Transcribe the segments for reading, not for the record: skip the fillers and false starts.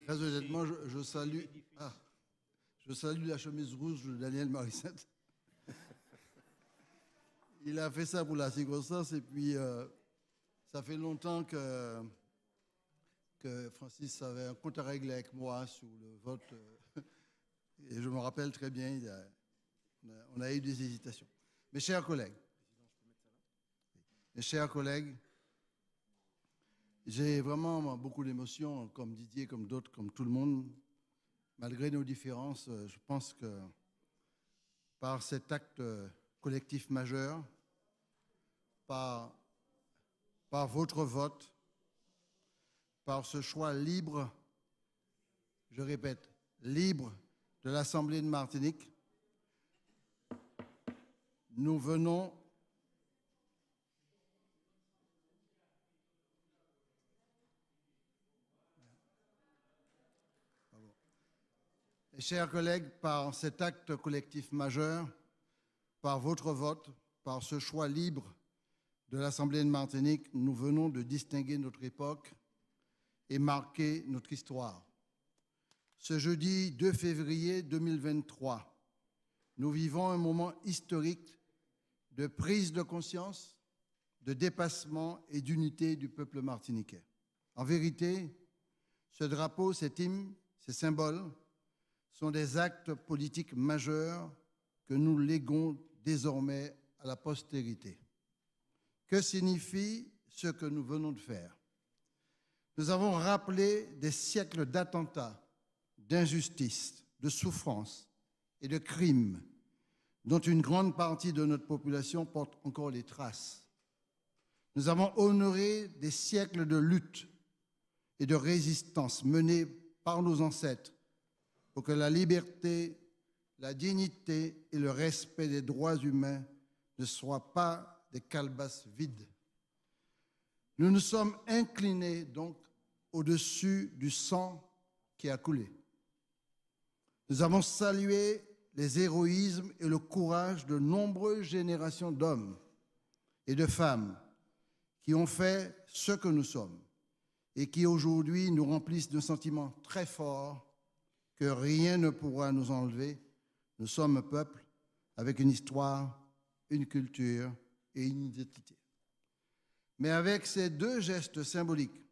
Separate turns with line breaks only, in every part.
Très honnêtement, je salue la chemise rouge de Daniel Marissette. Il a fait ça pour la circonstance et puis ça fait longtemps que Francis avait un compte à régler avec moi sur le vote. Et je me rappelle très bien, on a eu des hésitations. Mes chers collègues, j'ai vraiment beaucoup d'émotions, comme Didier, comme d'autres, comme tout le monde. Malgré nos différences, je pense que par cet acte collectif majeur, par votre vote, par ce choix libre, je répète, libre de l'Assemblée de Martinique, nous venons chers collègues, par cet acte collectif majeur, par votre vote, par ce choix libre de l'Assemblée de Martinique, nous venons de distinguer notre époque et marquer notre histoire. Ce jeudi 2 février 2023, nous vivons un moment historique de prise de conscience, de dépassement et d'unité du peuple martiniquais. En vérité, ce drapeau, cet hymne, ces symboles sont des actes politiques majeurs que nous léguons désormais à la postérité. Que signifie ce que nous venons de faire? Nous avons rappelé des siècles d'attentats, d'injustices, de souffrances et de crimes dont une grande partie de notre population porte encore les traces. Nous avons honoré des siècles de lutte et de résistance menées par nos ancêtres pour que la liberté, la dignité et le respect des droits humains ne soient pas des calebasses vides. Nous nous sommes inclinés donc au-dessus du sang qui a coulé. Nous avons salué les héroïsmes et le courage de nombreuses générations d'hommes et de femmes qui ont fait ce que nous sommes et qui aujourd'hui nous remplissent d'un sentiment très fort que rien ne pourra nous enlever. Nous sommes un peuple avec une histoire, une culture et une identité. Mais avec ces deux gestes symboliques,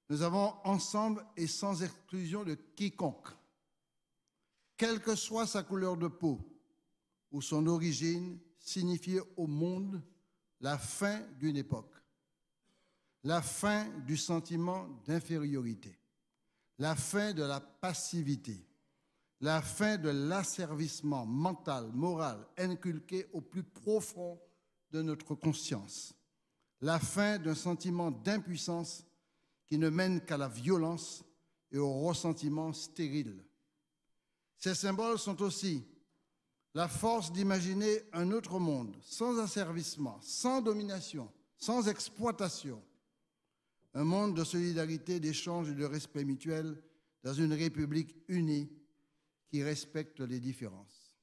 nous avons ensemble et sans exclusion de quiconque, quelle que soit sa couleur de peau ou son origine, signifié au monde la fin d'une époque, la fin du sentiment d'infériorité, la fin de la passivité, la fin de l'asservissement mental, moral, inculqué au plus profond de notre conscience, la fin d'un sentiment d'impuissance qui ne mène qu'à la violence et au ressentiment stérile. Ces symboles sont aussi la force d'imaginer un autre monde sans asservissement, sans domination, sans exploitation, un monde de solidarité, d'échange et de respect mutuel dans une république unie qui respecte les différences.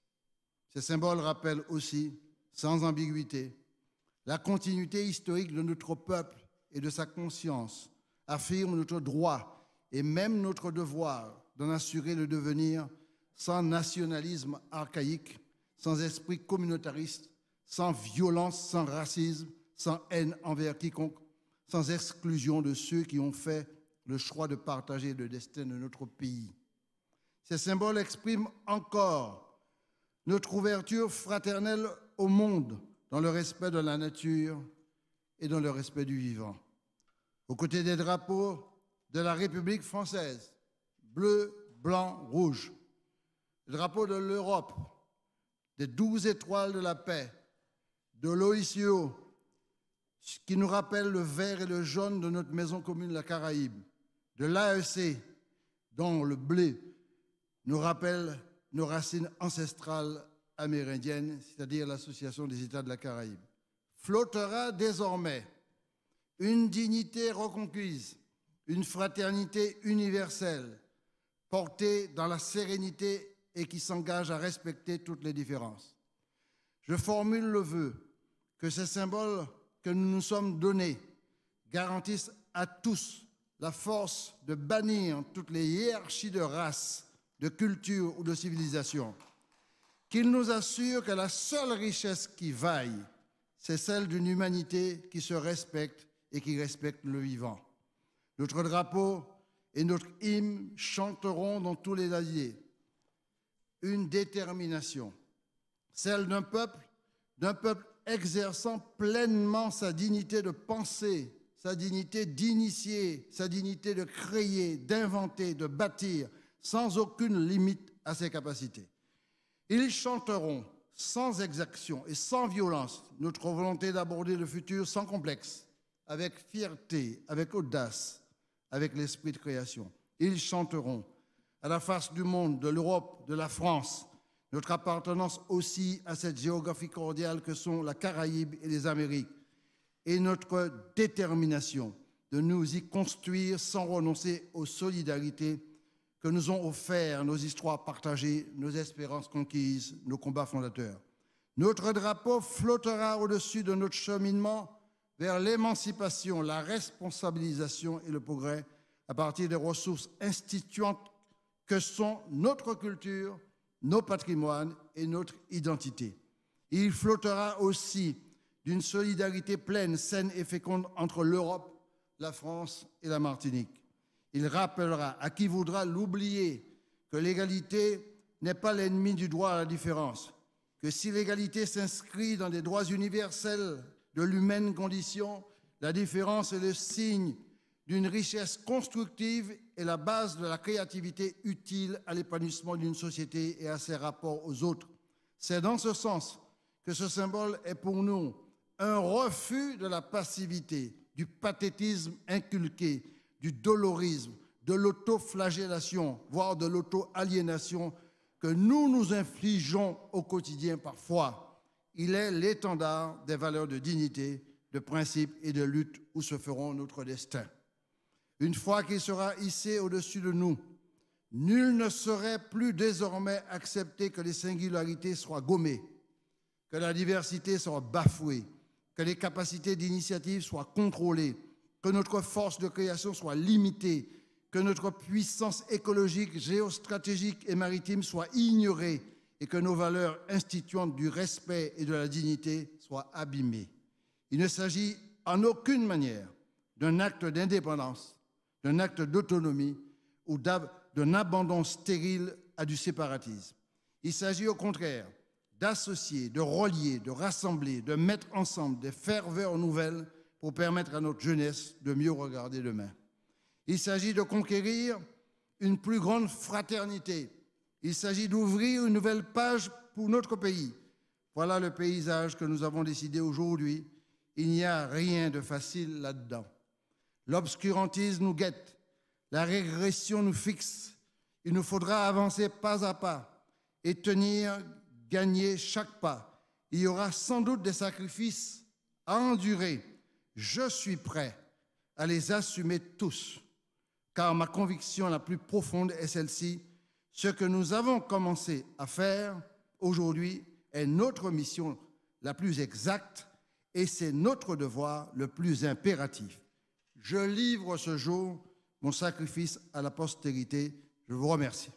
Ces symboles rappellent aussi, sans ambiguïté, la continuité historique de notre peuple et de sa conscience, affirment notre droit et même notre devoir d'en assurer le devenir sans nationalisme archaïque, sans esprit communautariste, sans violence, sans racisme, sans haine envers quiconque, sans exclusion de ceux qui ont fait le choix de partager le destin de notre pays. Ces symboles expriment encore notre ouverture fraternelle au monde dans le respect de la nature et dans le respect du vivant. Aux côtés des drapeaux de la République française, bleu, blanc, rouge, le drapeau de l'Europe, des 12 étoiles de la paix, de l'OICO, qui nous rappelle le vert et le jaune de notre maison commune, la Caraïbe, de l'AEC, dont le blé nous rappelle nos racines ancestrales amérindiennes, c'est-à-dire l'Association des États de la Caraïbe. Flottera désormais une dignité reconquise, une fraternité universelle, portée dans la sérénité et qui s'engage à respecter toutes les différences. Je formule le vœu que ces symboles que nous nous sommes donnés garantissent à tous la force de bannir toutes les hiérarchies de race, de culture ou de civilisation. Qu'il nous assure que la seule richesse qui vaille, c'est celle d'une humanité qui se respecte et qui respecte le vivant. Notre drapeau et notre hymne chanteront dans tous les alliés une détermination, celle d'un peuple exerçant pleinement sa dignité de penser, sa dignité d'initier, sa dignité de créer, d'inventer, de bâtir, sans aucune limite à ses capacités. Ils chanteront sans exaction et sans violence notre volonté d'aborder le futur sans complexe, avec fierté, avec audace, avec l'esprit de création. Ils chanteront à la face du monde, de l'Europe, de la France, notre appartenance aussi à cette géographie cordiale que sont la Caraïbe et les Amériques, et notre détermination de nous y construire sans renoncer aux solidarités que nous ont offert nos histoires partagées, nos espérances conquises, nos combats fondateurs. Notre drapeau flottera au-dessus de notre cheminement vers l'émancipation, la responsabilisation et le progrès à partir des ressources instituantes que sont notre culture, nos patrimoines et notre identité. Il flottera aussi d'une solidarité pleine, saine et féconde entre l'Europe, la France et la Martinique. Il rappellera à qui voudra l'oublier que l'égalité n'est pas l'ennemi du droit à la différence, que si l'égalité s'inscrit dans les droits universels de l'humaine condition, la différence est le signe d'une richesse constructive et la base de la créativité utile à l'épanouissement d'une société et à ses rapports aux autres. C'est dans ce sens que ce symbole est pour nous un refus de la passivité, du pathétisme inculqué, du dolorisme, de l'autoflagellation, voire de l'auto-aliénation que nous nous infligeons au quotidien parfois. Il est l'étendard des valeurs de dignité, de principe et de lutte où se feront notre destin. Une fois qu'il sera hissé au-dessus de nous, nul ne saurait plus désormais accepter que les singularités soient gommées, que la diversité soit bafouée, que les capacités d'initiative soient contrôlées, que notre force de création soit limitée, que notre puissance écologique, géostratégique et maritime soit ignorée et que nos valeurs instituantes du respect et de la dignité soient abîmées. Il ne s'agit en aucune manière d'un acte d'indépendance, d'un acte d'autonomie ou d'un abandon stérile à du séparatisme. Il s'agit au contraire d'associer, de relier, de rassembler, de mettre ensemble des ferveurs nouvelles pour permettre à notre jeunesse de mieux regarder demain. Il s'agit de conquérir une plus grande fraternité. Il s'agit d'ouvrir une nouvelle page pour notre pays. Voilà le paysage que nous avons décidé aujourd'hui. Il n'y a rien de facile là-dedans. L'obscurantisme nous guette, la régression nous fixe. Il nous faudra avancer pas à pas et gagner chaque pas. Il y aura sans doute des sacrifices à endurer. Je suis prêt à les assumer tous, car ma conviction la plus profonde est celle-ci. Ce que nous avons commencé à faire aujourd'hui est notre mission la plus exacte et c'est notre devoir le plus impératif. Je livre ce jour mon sacrifice à la postérité. Je vous remercie.